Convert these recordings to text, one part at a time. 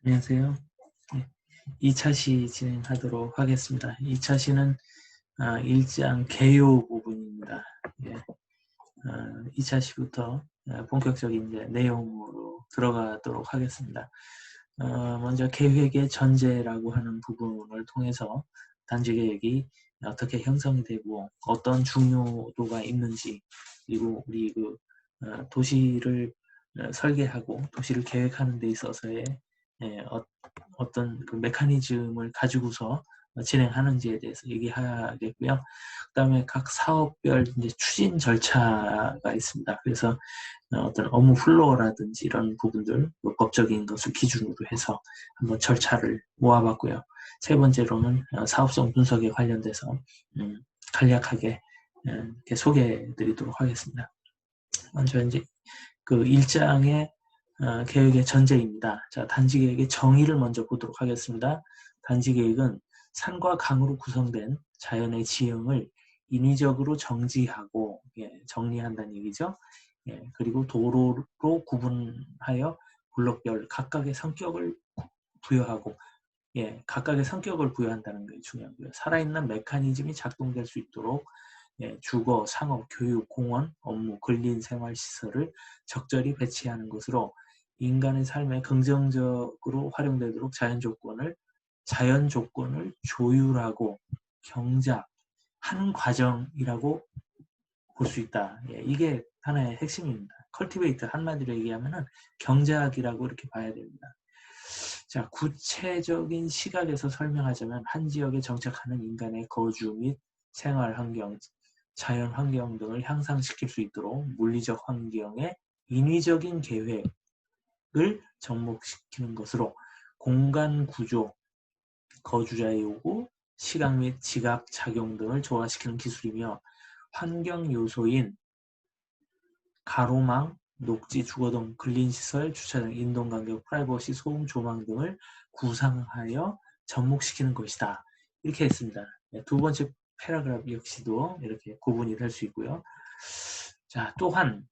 안녕하세요. 네, 2차 시 진행하도록 하겠습니다. 2차 시는 일장 개요 부분입니다. 예, 2차 시부터 본격적인 이제 내용으로 들어가도록 하겠습니다. 먼저 계획의 전제라고 하는 부분을 통해서 단지 계획이 어떻게 형성이 되고 어떤 중요도가 있는지, 그리고 우리 도시를 설계하고 도시를 계획하는 데 있어서의 어떤 그 메커니즘을 가지고서 진행하는지에 대해서 얘기하겠고요. 그다음에 각 사업별 이제 추진 절차가 있습니다. 그래서 어떤 업무 플로어라든지 이런 부분들, 법적인 것을 기준으로 해서 한번 절차를 모아봤고요. 세 번째로는 사업성 분석에 관련돼서 간략하게 이렇게 소개해드리도록 하겠습니다. 먼저 이제 그 일장의 계획의 전제입니다. 자, 단지 계획의 정의를 먼저 보도록 하겠습니다. 단지 계획은 산과 강으로 구성된 자연의 지형을 인위적으로 정지하고, 정리한다는 얘기죠. 그리고 도로로 구분하여 블록별 각각의 성격을 부여하고, 각각의 성격을 부여한다는 게 중요하고요. 살아있는 메커니즘이 작동될 수 있도록 주거, 상업, 교육, 공원, 업무, 근린 생활시설을 적절히 배치하는 것으로 인간의 삶에 긍정적으로 활용되도록 자연 조건을 조율하고 경작하는 과정이라고 볼 수 있다. 이게 하나의 핵심입니다. 컬티베이트 한마디로 얘기하면은 경작이라고 이렇게 봐야 됩니다. 자, 구체적인 시각에서 설명하자면 한 지역에 정착하는 인간의 거주 및 생활 환경, 자연 환경 등을 향상시킬 수 있도록 물리적 환경의 인위적인 계획을 접목시키는 것으로 공간 구조, 거주자의 요구, 시각 및 지각 작용 등을 조화시키는 기술이며 환경 요소인 가로망, 녹지, 주거동, 근린시설, 주차장, 인동간격, 프라이버시, 소음, 조망 등을 구상하여 접목시키는 것이다. 이렇게 했습니다. 두 번째 패러그래프 역시도 이렇게 구분이 될 수 있고요. 자, 또한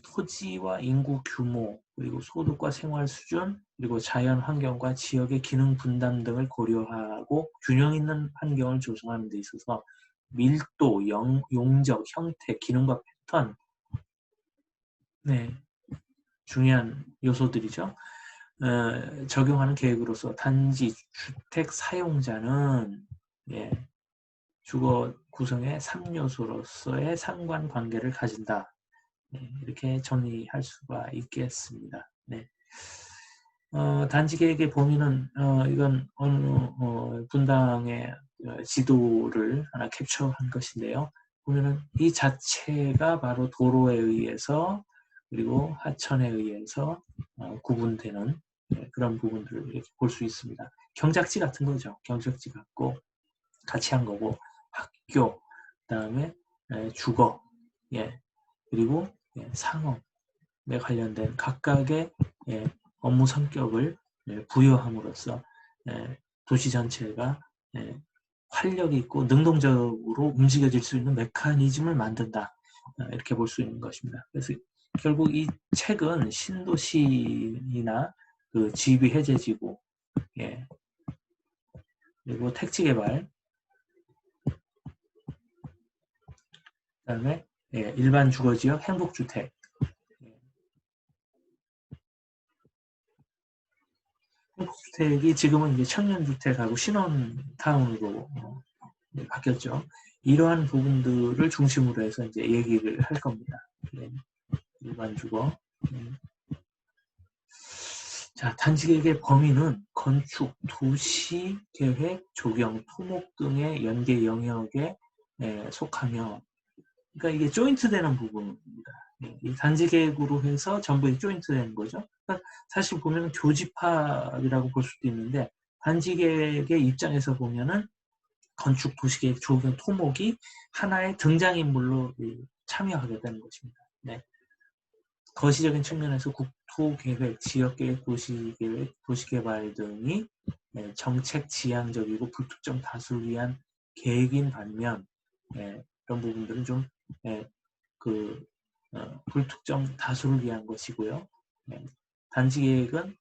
토지와 인구 규모, 그리고 소득과 생활 수준, 그리고 자연 환경과 지역의 기능 분담 등을 고려하고 균형 있는 환경을 조성하는 데 있어서 밀도, 용적, 형태, 기능과 패턴, 네, 중요한 요소들이죠. 적용하는 계획으로서 단지 주택 사용자는 주거 구성의 3요소로서의 상관관계를 가진다. 이렇게 정리할 수가 있겠습니다. 네. 단지 계획의 범위는 이건 어느 분당의 지도를 하나 캡처한 것인데요. 보면은 이 자체가 바로 도로에 의해서 그리고 하천에 의해서 구분되는 그런 부분들을 이렇게 볼 수 있습니다. 경작지 같은 거죠. 경작지 같고 같이 한 거고 학교, 그다음에 주거, 그리고 상업에 관련된 각각의 업무 성격을 부여함으로써 도시 전체가 활력 있고 능동적으로 움직여질 수 있는 메커니즘을 만든다. 이렇게 볼 수 있는 것입니다. 그래서 결국 이 책은 신도시나 그 지위 해제지구, 그리고 택지 개발, 그다음에 일반 주거지역, 행복주택, 행복주택이 지금은 이제 청년주택하고 신혼타운으로 바뀌었죠. 이러한 부분들을 중심으로 해서 이제 얘기를 할 겁니다. 일반 주거. 자, 단지계획의 범위는 건축, 도시 계획, 조경, 토목 등의 연계 영역에 속하며, 그러니까 이게 조인트 되는 부분입니다. 이 단지 계획으로 해서 전부 조인트 되는 거죠. 그러니까 사실 보면 교집합이라고 볼 수도 있는데 단지 계획의 입장에서 보면은 건축, 도시계획, 조경, 토목이 하나의 등장인물로 참여하게 되는 것입니다. 네. 거시적인 측면에서 국토계획, 지역계획, 도시계획, 도시개발 등이 정책 지향적이고 불특정 다수를 위한 계획인 반면 그런 부분들은 좀 불특정 다수를 위한 것이고요. 단지 계획은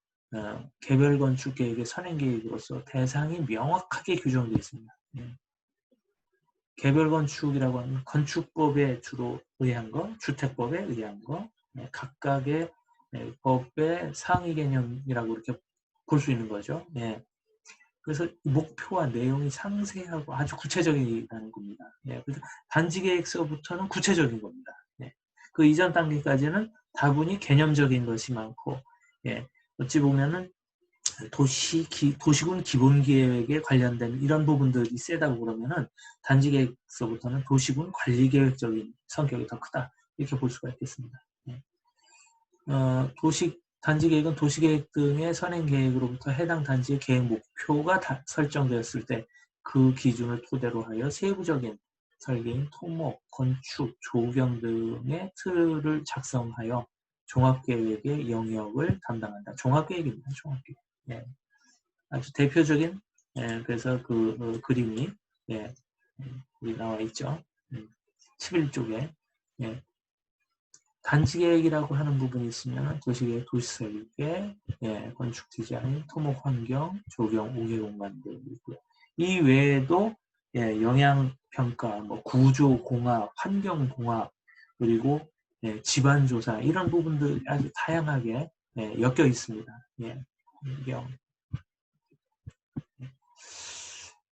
개별 건축 계획의 선행 계획으로서 대상이 명확하게 규정되어 있습니다. 개별 건축이라고 하는 건축법에 주로 의한 거, 주택법에 의한 거, 각각의 법의 상위 개념이라고 이렇게 볼 수 있는 거죠. 그래서 목표와 내용이 상세하고 아주 구체적이라는 겁니다. 그래서 단지 계획서부터는 구체적인 겁니다. 그 이전 단계까지는 다분히 개념적인 것이 많고, 어찌 보면은 도시군 기본계획에 관련된 이런 부분들이 세다고 그러면은 단지계획서부터는 도시군 관리계획적인 성격이 더 크다, 이렇게 볼 수가 있겠습니다. 단지계획은 도시계획 등의 선행계획으로부터 해당 단지의 계획 목표가 설정되었을 때 그 기준을 토대로 하여 세부적인 설계인 토목, 건축, 조경 등의 틀을 작성하여 종합계획의 영역을 담당한다. 종합계획입니다. 종합계획. 아주 대표적인, 그래서 그 그림이 여기 나와 있죠. 11쪽에 단지계획이라고 하는 부분이 있으면 도시계획, 도시설계, 건축 디자인, 토목 환경, 조경, 우회 공간 등이 있고요. 이 외에도 영향평가, 뭐 구조공학, 환경공학, 그리고 집안조사, 이런 부분들 아주 다양하게 엮여 있습니다. 환경.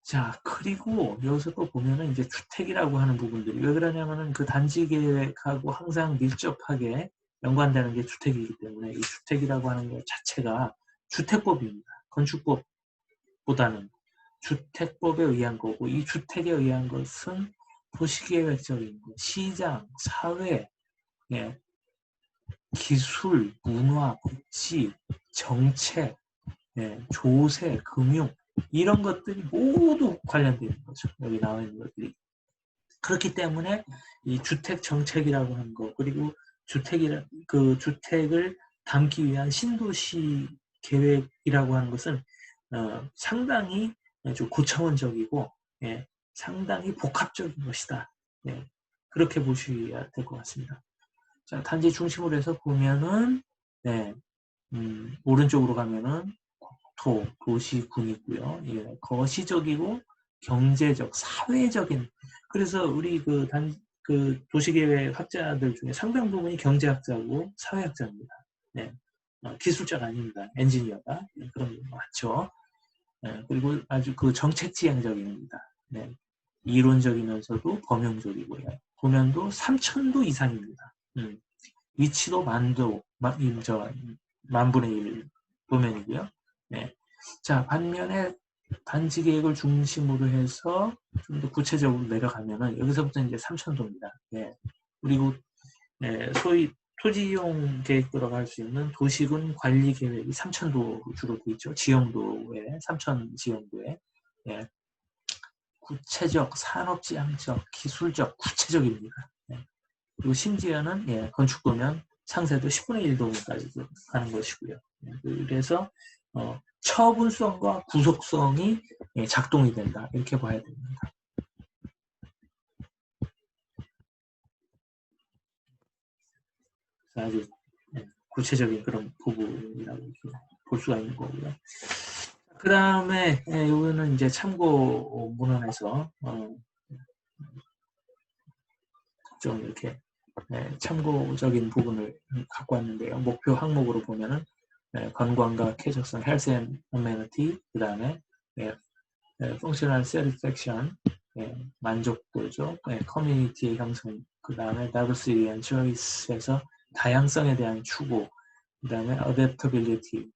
자, 그리고 여기서 또 보면은 이제 주택이라고 하는 부분들이 왜 그러냐면은 그 단지 계획하고 항상 밀접하게 연관되는 게 주택이기 때문에 이 주택이라고 하는 것 자체가 주택법입니다. 건축법보다는 주택법에 의한 거고, 이 주택에 의한 것은 도시계획적인 것, 시장, 사회, 기술, 문화, 복지, 정책, 조세, 금융, 이런 것들이 모두 관련되어 있는 거죠. 여기 나와 있는 것들이. 그렇기 때문에 이 주택 정책이라고 하는 거, 그리고 주택을 담기 위한 신도시 계획이라고 하는 것은 상당히 좀 고차원적이고 상당히 복합적인 것이다. 그렇게 보셔야 될 것 같습니다. 자, 단지 중심으로 해서 보면은 오른쪽으로 가면은 도시군이고요. 거시적이고 경제적, 사회적인. 그래서 우리 그 도시계획 학자들 중에 상당 부분이 경제학자고 사회학자입니다. 기술자가 아닙니다. 엔지니어가. 그런 게 많죠. 그리고 아주 그 정책지향적입니다. 이론적이면서도 범용적이고요. 도면도 3,000도 이상입니다. 위치도 만분의 1 도면이고요. 자, 반면에 단지 계획을 중심으로 해서 좀 더 구체적으로 내려가면은 여기서부터 이제 3,000도입니다. 그리고 소위 토지 이용 계획도라고 할 수 있는 도시군 관리 계획이 3,000도 주로 돼 있죠. 지형도에 3,000 지형도에 구체적, 산업지향적, 기술적, 구체적입니다. 그리고 심지어는 건축도면 상세도 10분의 1도까지 가는 것이고요. 그래서 처분성과 구속성이 작동이 된다, 이렇게 봐야 됩니다. 아주 구체적인 그런 부분이라고 볼 수가 있는 거고요. 그 다음에 이거는 이제 참고 문헌에서 좀 이렇게 참고적인 부분을 갖고 왔는데요. 목표 항목으로 보면은 관광과 쾌적성, health and amenity, 그 다음에 functional satisfaction, 만족도죠. 커뮤니티의 형성, 그 다음에 diversity and choice에서 다양성에 대한 추구, 그 다음에 adaptability,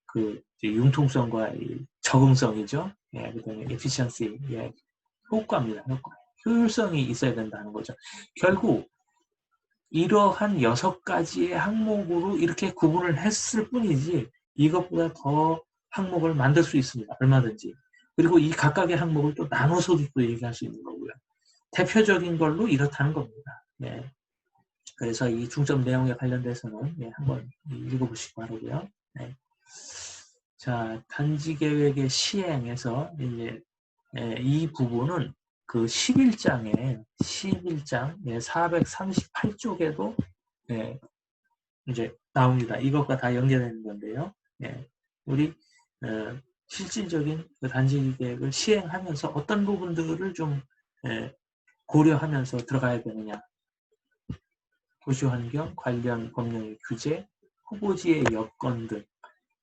그 융통성과 적응성이죠. 그 다음에 efficiency, 효과입니다. 효율성이 있어야 된다는 거죠. 결국 이러한 6가지의 항목으로 이렇게 구분을 했을 뿐이지 이것보다 더 항목을 만들 수 있습니다. 얼마든지. 그리고 이 각각의 항목을 또 나눠서도 또 얘기할 수 있는 거고요. 대표적인 걸로 이렇다는 겁니다. 그래서 이 중점 내용에 관련돼서는 한번 읽어보시기 바라고요. 자, 단지 계획의 시행에서 이제 이 부분은 그 11장 438쪽에도 이제 나옵니다. 이것과 다 연결되는 건데요. 예, 우리 실질적인 그 단지 계획을 시행하면서 어떤 부분들을 좀 고려하면서 들어가야 되느냐. 도시환경 관련 법령의 규제, 후보지의 여건 등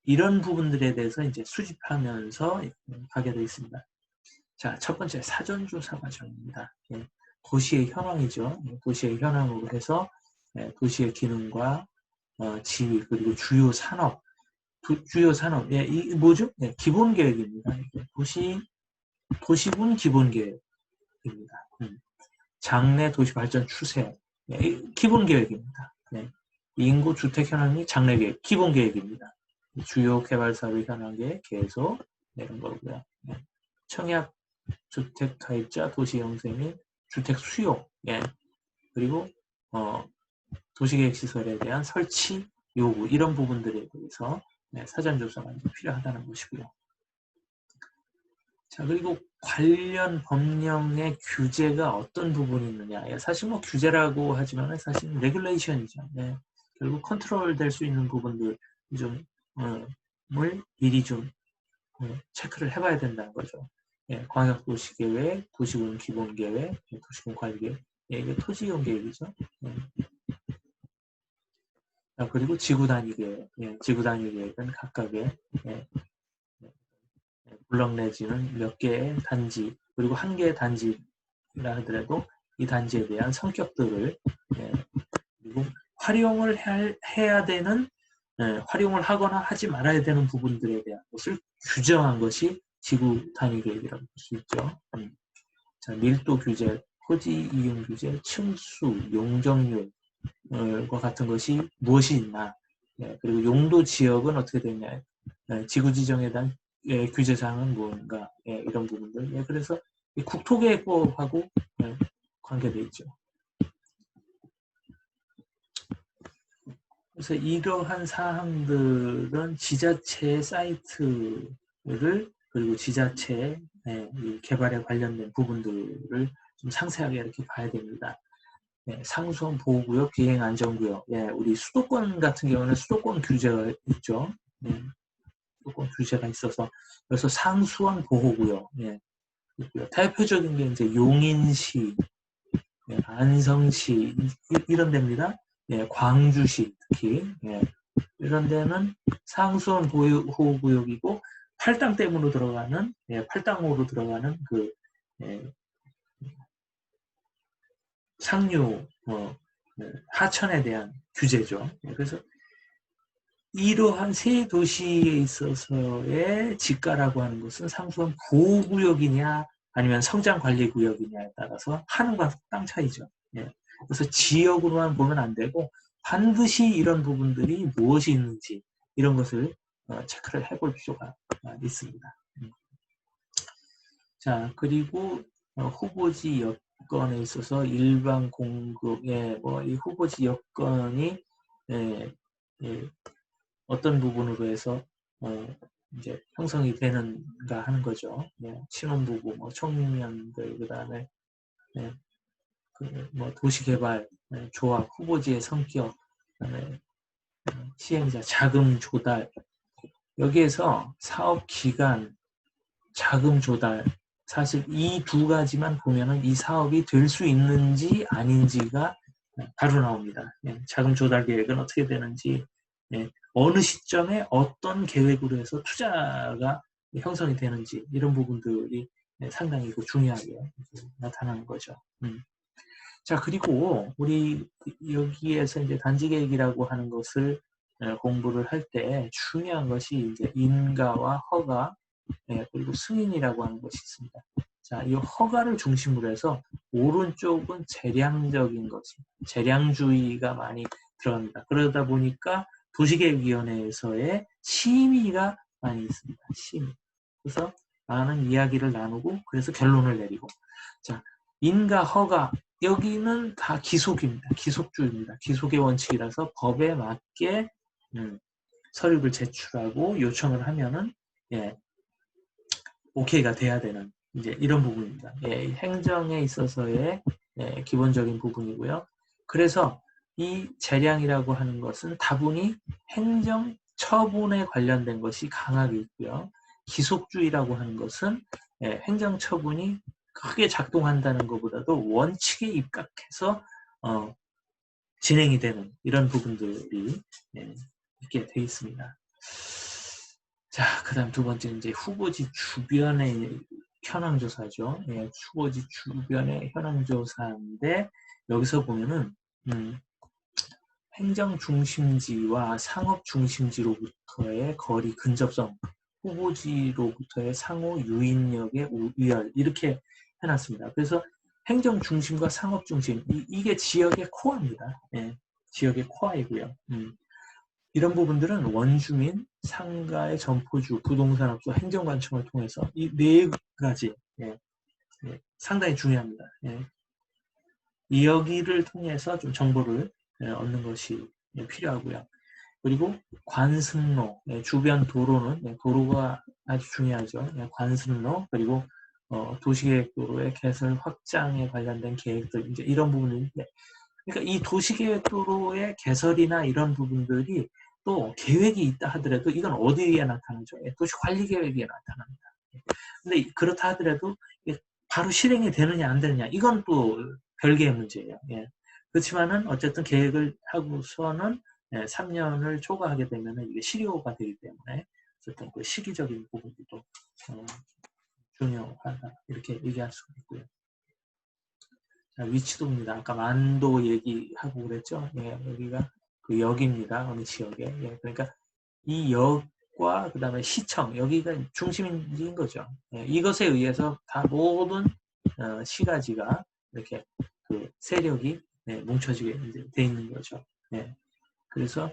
이런 부분들에 대해서 이제 수집하면서 가게 되어 있습니다. 자, 첫 번째 사전조사 과정입니다. 예, 도시의 현황이죠. 도시의 현황으로 해서 도시의 기능과 지위 그리고 주요 산업, 주요 산업, 예, 이 뭐죠? 예, 기본 계획입니다. 도시군 기본 계획입니다. 장래 도시 발전 추세, 예, 기본 계획입니다. 네. 인구 주택 현황이 장래 계획, 기본 계획입니다. 주요 개발 사업의 현황 계획, 계속 이런 거고요. 네. 청약 주택 가입자 도시 형세 및 주택 수요, 예. 그리고 도시계획 시설에 대한 설치 요구 이런 부분들에 대해서 사전조사가 필요하다는 것이고요. 자, 그리고 관련 법령의 규제가 어떤 부분이 있느냐. 사실 뭐 규제라고 하지만 사실 레귤레이션이죠. 네. 결국 컨트롤 될 수 있는 부분들 좀, 을 미리 좀 체크를 해봐야 된다는 거죠. 예, 광역도시계획, 도시군 기본계획, 도시군 관리계획, 예, 이게 토지이용 계획이죠. 그리고 지구단위 계획, 예, 지구단위 계획은 각각의 블럭 내지는 몇 개의 단지, 그리고 한 개의 단지라 하더라도 이 단지에 대한 성격들을 그리고 활용을 해야 되는 활용을 하거나 하지 말아야 되는 부분들에 대한 것을 규정한 것이 지구 단위 계획이라고 볼 수 있죠. 자, 밀도 규제, 토지 이용 규제, 층수, 용적률과 같은 것이 무엇이 있나, 그리고 용도 지역은 어떻게 되냐, 지구 지정에 대한 규제사항은 뭔가, 이런 부분들. 그래서 국토계획법하고 관계되어 있죠. 그래서 이러한 사항들은 지자체의 사이트를 그리고 지자체의 개발에 관련된 부분들을 좀 상세하게 이렇게 봐야 됩니다. 상수원 보호구역, 비행안전구역. 우리 수도권 같은 경우는 수도권 규제가 있죠. 수도권 규제가 있어서 그래서 상수원 보호구역. 대표적인 게 이제 용인시, 안성시 이런 데입니다. 광주시 특히 이런 데는 상수원 보호구역이고 팔당댐으로 들어가는 팔당호로 들어가는 그 상류 하천에 대한 규제죠. 그래서 이러한 세 도시에 있어서의 지가라고 하는 것은 상수원 보호구역이냐 아니면 성장관리구역이냐에 따라서 하늘과 땅 차이죠. 그래서 지역으로만 보면 안 되고 반드시 이런 부분들이 무엇이 있는지 이런 것을 체크를 해볼 필요가 있습니다. 자, 그리고 후보지 여건에 있어서 일반 공급의 이 후보지 여건이 어떤 부분으로 해서 이제 형성이 되는가 하는 거죠. 신혼부부, 청년들, 그다음에 도시개발, 조합, 후보지의 성격, 그다음에 시행자, 자금 조달. 여기에서 사업 기간, 자금 조달. 사실 이 두 가지만 보면은 이 사업이 될 수 있는지 아닌지가 바로 나옵니다. 자금 조달 계획은 어떻게 되는지, 어느 시점에 어떤 계획으로 해서 투자가 형성이 되는지 이런 부분들이 상당히 중요하게 나타나는 거죠. 자, 그리고 우리 여기에서 이제 단지 계획이라고 하는 것을 공부를 할 때 중요한 것이 이제 인가와 허가, 그리고 승인이라고 하는 것이 있습니다. 자, 이 허가를 중심으로 해서 오른쪽은 재량적인 것이, 재량주의가 많이 들어갑니다. 그러다 보니까 도시계획위원회에서의 심의가 많이 있습니다. 심의. 그래서 많은 이야기를 나누고 그래서 결론을 내리고. 자, 인가, 허가 여기는 다 기속입니다. 기속주의입니다. 기속의 원칙이라서 법에 맞게 서류를 제출하고 요청을 하면은 오케이가 돼야 되는 이제 이런 부분입니다. 행정에 있어서의 기본적인 부분이고요. 그래서 이 재량이라고 하는 것은 다분히 행정 처분에 관련된 것이 강하게 있고요. 기속주의라고 하는 것은 행정처분이 크게 작동한다는 것보다도 원칙에 입각해서 진행이 되는 이런 부분들이 있게 되어 있습니다. 자, 그 다음 두 번째 이제 후보지 주변의 현황조사죠. 후보지 주변의 현황조사인데 여기서 보면은 행정 중심지와 상업 중심지로부터의 거리 근접성, 후보지로부터의 상호 유인력의 우열 이렇게 해놨습니다. 그래서 행정 중심과 상업 중심 이게 지역의 코어입니다. 지역의 코어이고요. 이런 부분들은 원주민, 상가의 점포주, 부동산업소, 행정관청을 통해서 이 네 가지 상당히 중요합니다. 이 여기를 통해서 좀 정보를 얻는 것이 필요하고요. 그리고 관승로, 주변 도로는 도로가 아주 중요하죠. 관승로 그리고 도시계획도로의 개설 확장에 관련된 계획들 이제 이런 부분인데, 그러니까 이 도시계획도로의 개설이나 이런 부분들이 또 계획이 있다 하더라도 이건 어디에 나타나죠? 도시관리계획에 나타납니다. 근데 그렇다 하더라도 바로 실행이 되느냐 안 되느냐 이건 또 별개의 문제예요. 그렇지만은 어쨌든 계획을 하고서는 3년을 초과하게 되면 이게 실효가 되기 때문에 어쨌든 그 시기적인 부분도 중요하다 이렇게 얘기할 수가 있고요. 자, 위치도입니다. 아까 만도 얘기하고 그랬죠. 여기가 그 역입니다. 어느 지역에. 그러니까 이 역과 그 다음에 시청 여기가 중심인 거죠. 이것에 의해서 다 모든 시가지가 이렇게 그 세력이 뭉쳐지게 돼 있는 거죠. 그래서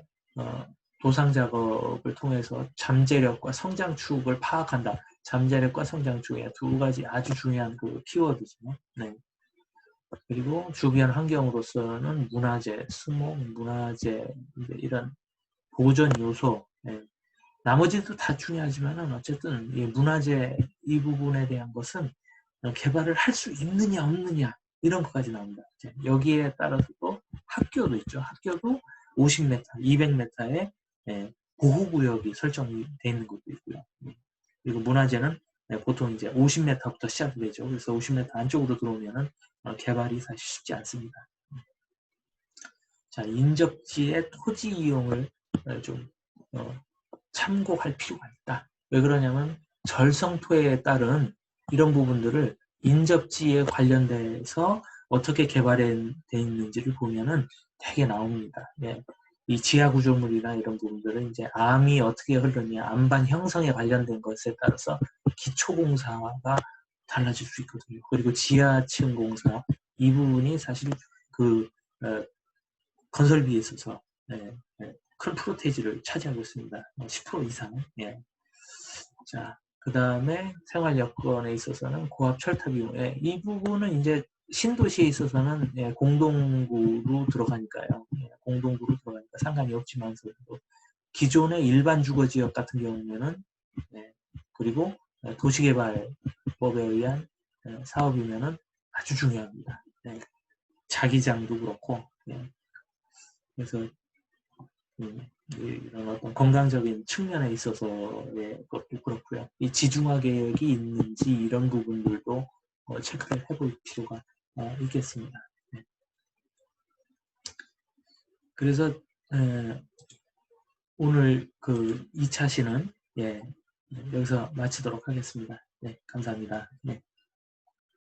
도상 작업을 통해서 잠재력과 성장축을 파악한다. 잠재력과 성장축의 두 가지 아주 중요한 그 키워드죠. 그리고 주변 환경으로서는 문화재, 수목, 문화재 이런 보존 요소, 나머지도 다 중요하지만 어쨌든 이 문화재 이 부분에 대한 것은 개발을 할 수 있느냐 없느냐 이런 것까지 나옵니다. 여기에 따라서 또 학교도 있죠. 학교도 50m, 200m의 보호구역이 설정이 되어 있는 것도 있고요. 그리고 문화재는 보통 이제 50m부터 시작이 되죠. 그래서 50m 안쪽으로 들어오면은 개발이 사실 쉽지 않습니다. 자, 인접지의 토지 이용을 좀 참고할 필요가 있다. 왜 그러냐면 절성토에 따른 이런 부분들을 인접지에 관련돼서 어떻게 개발되어 있는지를 보면은 되게 나옵니다. 이 지하 구조물이나 이런 부분들은 이제 암이 어떻게 흐르냐, 암반 형성에 관련된 것에 따라서 기초공사가 달라질 수 있거든요. 그리고 지하층 공사 이 부분이 사실 그 건설비에 있어서 큰 프로테이지를 차지하고 있습니다. 10% 이상. 자, 그 다음에 생활 여건에 있어서는 고압 철탑 이용. 이 부분은 이제 신도시에 있어서는 공동구로 들어가니까요. 공동구로 들어가니까 상관이 없지만서도 기존의 일반 주거지역 같은 경우에는 그리고 도시개발법에 의한 사업이면은 아주 중요합니다. 자기장도 그렇고. 그래서 이런 어떤 건강적인 측면에 있어서의 것도 그렇고요. 이 지중화 계획이 있는지 이런 부분들도 체크를 해볼 필요가 있겠습니다. 그래서 오늘 그 2차 시는 여기서 마치도록 하겠습니다. 감사합니다.